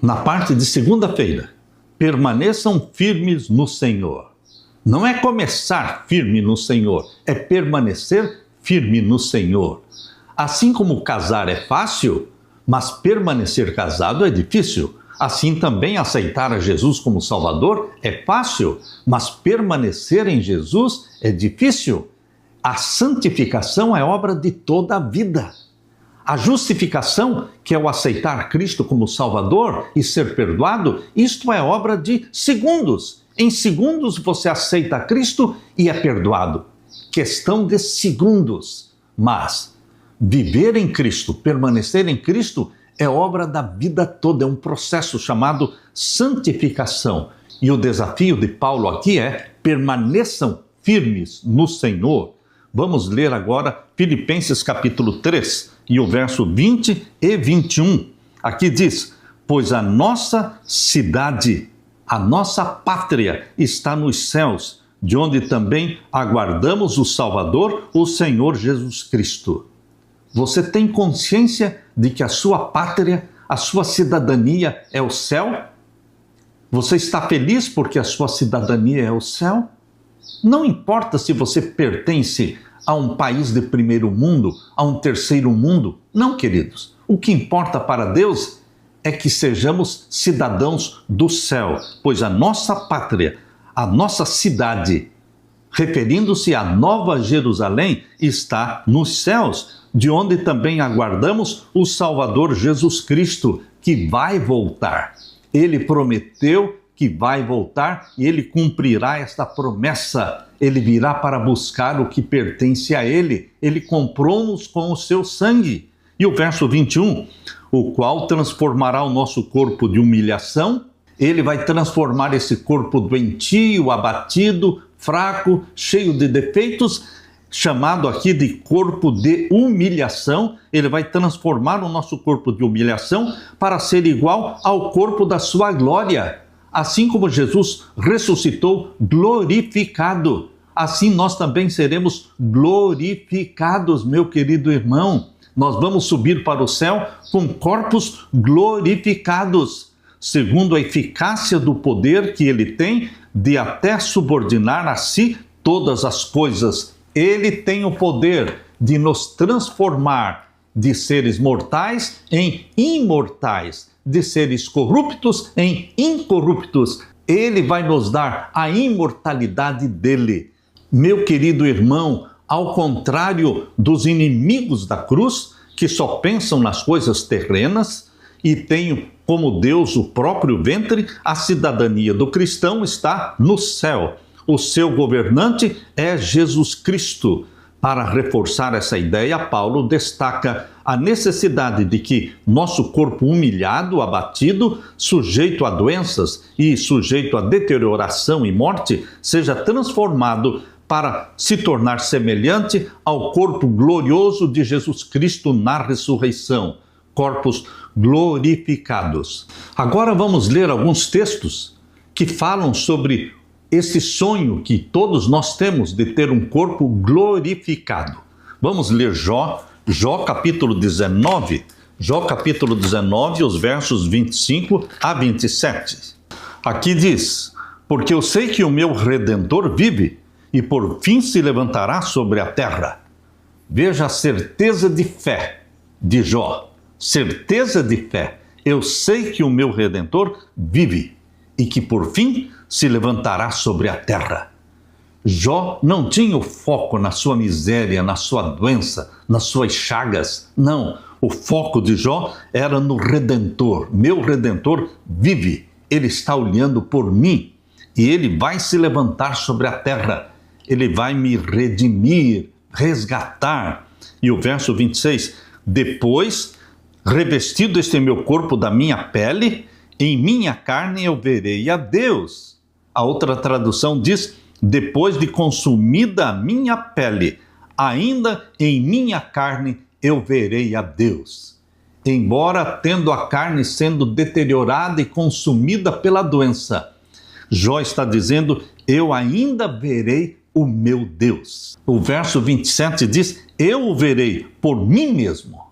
na parte de segunda-feira, permaneçam firmes no Senhor. Não é começar firme no Senhor, é permanecer firme no Senhor. Assim como casar é fácil, mas permanecer casado é difícil. Assim também aceitar a Jesus como Salvador é fácil, mas permanecer em Jesus é difícil. A santificação é obra de toda a vida. A justificação, que é o aceitar Cristo como Salvador e ser perdoado, isto é obra de segundos. Em segundos você aceita Cristo e é perdoado. Questão de segundos. Mas viver em Cristo, permanecer em Cristo, é obra da vida toda, é um processo chamado santificação. E o desafio de Paulo aqui é: permaneçam firmes no Senhor. Vamos ler agora Filipenses capítulo 3 e o verso 20 e 21. Aqui diz: pois a nossa cidade, a nossa pátria está nos céus, de onde também aguardamos o Salvador, o Senhor Jesus Cristo. Você tem consciência de que a sua pátria, a sua cidadania é o céu? Você está feliz porque a sua cidadania é o céu? Não importa se você pertence a um país de primeiro mundo, a um terceiro mundo. Não, queridos. O que importa para Deus é que sejamos cidadãos do céu, pois a nossa pátria, a nossa cidade, referindo-se à Nova Jerusalém, está nos céus, de onde também aguardamos o Salvador Jesus Cristo, que vai voltar. Ele prometeu que vai voltar e ele cumprirá esta promessa. Ele virá para buscar o que pertence a ele. Ele comprou-nos com o seu sangue. E o verso 21, o qual transformará o nosso corpo de humilhação. Ele vai transformar esse corpo doentio, abatido, fraco, cheio de defeitos, chamado aqui de corpo de humilhação. Ele vai transformar o nosso corpo de humilhação para ser igual ao corpo da sua glória. Assim como Jesus ressuscitou glorificado, assim nós também seremos glorificados, meu querido irmão. Nós vamos subir para o céu com corpos glorificados, segundo a eficácia do poder que ele tem de até subordinar a si todas as coisas. Ele tem o poder de nos transformar de seres mortais em imortais, de seres corruptos em incorruptos. Ele vai nos dar a imortalidade dele. Meu querido irmão, ao contrário dos inimigos da cruz, que só pensam nas coisas terrenas e têm como Deus o próprio ventre, a cidadania do cristão está no céu. O seu governante é Jesus Cristo. Para reforçar essa ideia, Paulo destaca a necessidade de que nosso corpo humilhado, abatido, sujeito a doenças e sujeito a deterioração e morte, seja transformado para se tornar semelhante ao corpo glorioso de Jesus Cristo na ressurreição. Corpos glorificados. Agora vamos ler alguns textos que falam sobre esse sonho que todos nós temos de ter um corpo glorificado. Vamos ler Jó capítulo 19, os versos 25 a 27. Aqui diz: porque eu sei que o meu Redentor vive e por fim se levantará sobre a terra. Veja a certeza de fé de Jó. Certeza de fé. Eu sei que o meu Redentor vive e que por fim se levantará sobre a terra. Jó não tinha o foco na sua miséria, na sua doença, nas suas chagas. Não, o foco de Jó era no Redentor. Meu Redentor vive, ele está olhando por mim e ele vai se levantar sobre a terra. Ele vai me redimir, resgatar. E o verso 26, depois, revestido este meu corpo da minha pele, em minha carne eu verei a Deus. A outra tradução diz: depois de consumida a minha pele, ainda em minha carne eu verei a Deus. Embora tendo a carne sendo deteriorada e consumida pela doença, Jó está dizendo: eu ainda verei o meu Deus. O verso 27 diz: eu o verei por mim mesmo.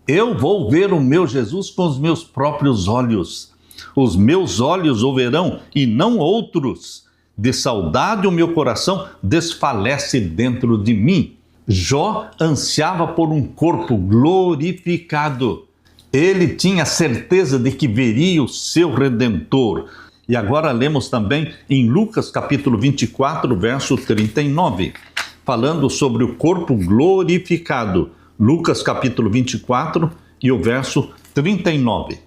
Eu vou ver o meu Jesus com os meus próprios olhos. Os meus olhos o verão e não outros. De saudade o meu coração desfalece dentro de mim. Jó ansiava por um corpo glorificado. Ele tinha certeza de que veria o seu Redentor. E agora lemos também em Lucas capítulo 24, verso 39, falando sobre o corpo glorificado. Lucas capítulo 24 e o verso 39.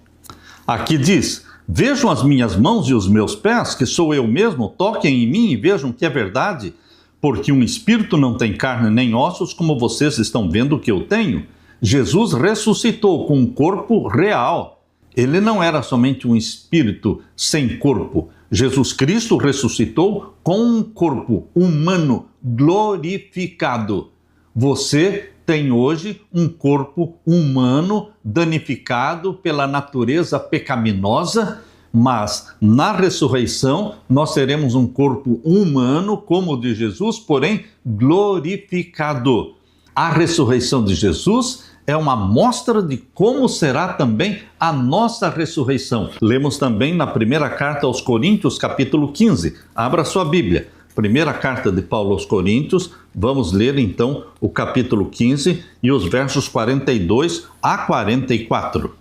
Aqui diz: vejam as minhas mãos e os meus pés, que sou eu mesmo, toquem em mim e vejam que é verdade, porque um espírito não tem carne nem ossos, como vocês estão vendo que eu tenho. Jesus ressuscitou com um corpo real. Ele não era somente um espírito sem corpo. Jesus Cristo ressuscitou com um corpo humano glorificado. Você tem hoje um corpo humano danificado pela natureza pecaminosa, mas na ressurreição nós teremos um corpo humano como o de Jesus, porém glorificado. A ressurreição de Jesus é uma mostra de como será também a nossa ressurreição. Lemos também na primeira carta aos Coríntios, capítulo 15. Abra sua Bíblia. Primeira carta de Paulo aos Coríntios, vamos ler então o capítulo 15 e os versos 42 a 44.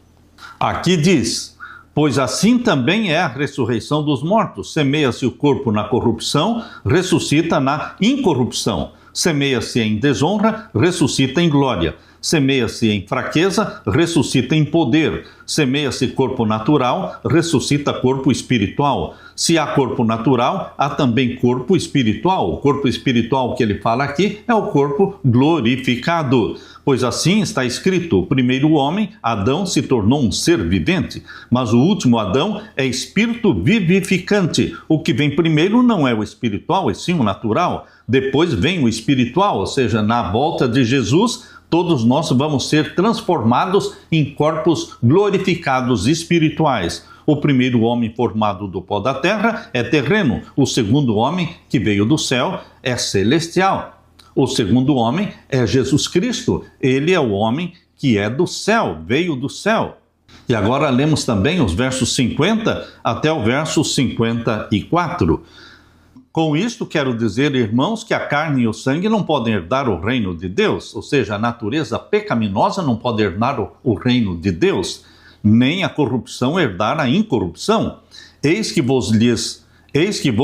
Aqui diz: pois assim também é a ressurreição dos mortos. Semeia-se o corpo na corrupção, ressuscita na incorrupção. Semeia-se em desonra, ressuscita em glória. Semeia-se em fraqueza, ressuscita em poder. Semeia-se corpo natural, ressuscita corpo espiritual. Se há corpo natural, há também corpo espiritual. O corpo espiritual que ele fala aqui é o corpo glorificado. Pois assim está escrito: o primeiro homem, Adão, se tornou um ser vivente, mas o último Adão é espírito vivificante. O que vem primeiro não é o espiritual, e sim o natural. Depois vem o espiritual, ou seja, na volta de Jesus, todos nós vamos ser transformados em corpos glorificados espirituais. O primeiro homem formado do pó da terra é terreno. O segundo homem que veio do céu é celestial. O segundo homem é Jesus Cristo. Ele é o homem que é do céu, veio do céu. E agora lemos também os versos 50 até o verso 54. Com isto quero dizer, irmãos, que a carne e o sangue não podem herdar o reino de Deus, ou seja, a natureza pecaminosa não pode herdar o reino de Deus, nem a corrupção herdar a incorrupção. Eis que vou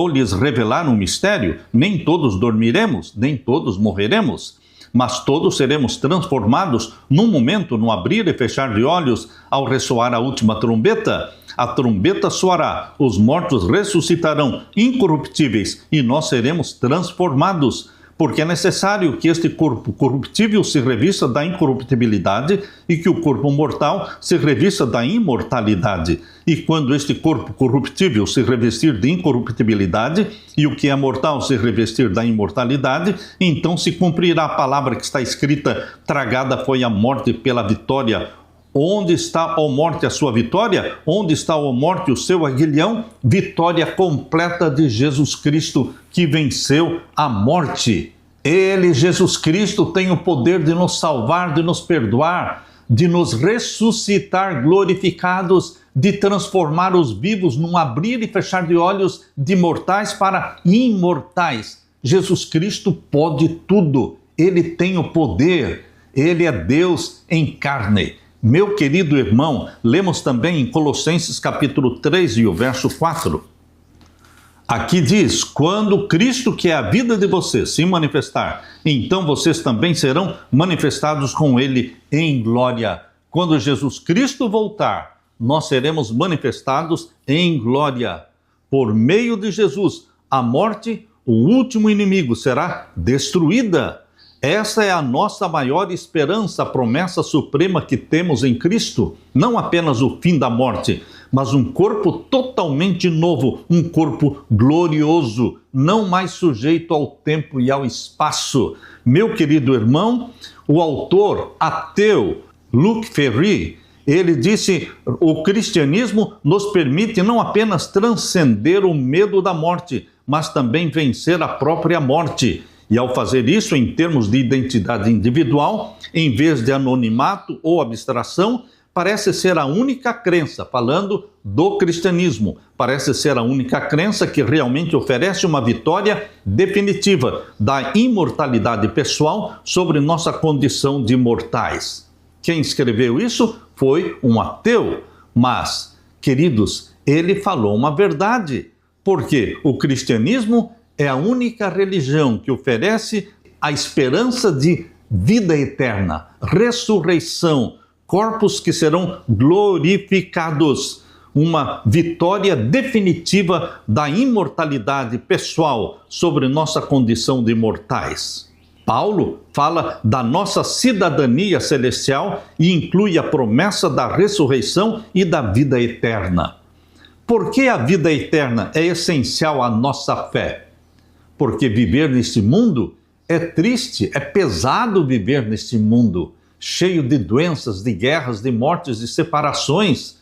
lhes revelar um mistério: nem todos dormiremos, nem todos morreremos, mas todos seremos transformados num momento, no abrir e fechar de olhos, ao ressoar a última trombeta. A trombeta soará, os mortos ressuscitarão incorruptíveis e nós seremos transformados, porque é necessário que este corpo corruptível se revista da incorruptibilidade e que o corpo mortal se revista da imortalidade. E quando este corpo corruptível se revestir de incorruptibilidade e o que é mortal se revestir da imortalidade, então se cumprirá a palavra que está escrita: tragada foi a morte pela vitória. Onde está, ó morte, a sua vitória? Onde está, ó morte, o seu aguilhão? Vitória completa de Jesus Cristo, que venceu a morte. Ele, Jesus Cristo, tem o poder de nos salvar, de nos perdoar, de nos ressuscitar glorificados, de transformar os vivos num abrir e fechar de olhos de mortais para imortais. Jesus Cristo pode tudo. Ele tem o poder. Ele é Deus em carne. Meu querido irmão, lemos também em Colossenses capítulo 3 e o verso 4. Aqui diz: quando Cristo, que é a vida de vocês, se manifestar, então vocês também serão manifestados com Ele em glória. Quando Jesus Cristo voltar, nós seremos manifestados em glória. Por meio de Jesus, a morte, o último inimigo, será destruída. Essa é a nossa maior esperança, a promessa suprema que temos em Cristo. Não apenas o fim da morte, mas um corpo totalmente novo, um corpo glorioso, não mais sujeito ao tempo e ao espaço. Meu querido irmão, o autor ateu Luc Ferry, ele disse: o cristianismo nos permite não apenas transcender o medo da morte, mas também vencer a própria morte. E ao fazer isso, em termos de identidade individual, em vez de anonimato ou abstração, parece ser a única crença, falando do cristianismo. Parece ser a única crença que realmente oferece uma vitória definitiva da imortalidade pessoal sobre nossa condição de mortais. Quem escreveu isso foi um ateu, mas, queridos, ele falou uma verdade, porque o cristianismo é a única religião que oferece a esperança de vida eterna, ressurreição, corpos que serão glorificados, uma vitória definitiva da imortalidade pessoal sobre nossa condição de mortais. Paulo fala da nossa cidadania celestial e inclui a promessa da ressurreição e da vida eterna. Por que a vida eterna é essencial à nossa fé? Porque viver neste mundo é triste, é pesado viver neste mundo, cheio de doenças, de guerras, de mortes, de separações.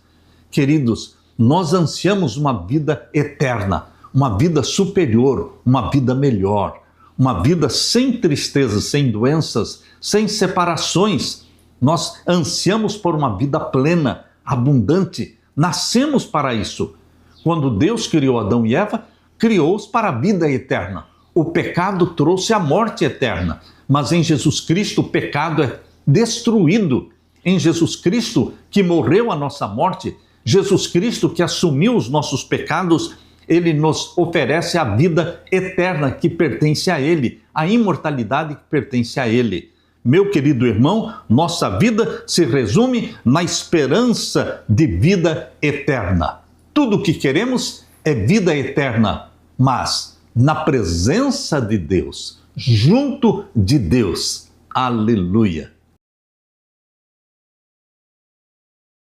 Queridos, nós ansiamos uma vida eterna, uma vida superior, uma vida melhor, uma vida sem tristezas, sem doenças, sem separações. Nós ansiamos por uma vida plena, abundante. Nascemos para isso. Quando Deus criou Adão e Eva, criou-os para a vida eterna. O pecado trouxe a morte eterna, mas em Jesus Cristo o pecado é destruído. Em Jesus Cristo que morreu a nossa morte, Jesus Cristo que assumiu os nossos pecados, ele nos oferece a vida eterna que pertence a ele, a imortalidade que pertence a ele. Meu querido irmão, nossa vida se resume na esperança de vida eterna. Tudo o que queremos é vida eterna, mas na presença de Deus, junto de Deus. Aleluia!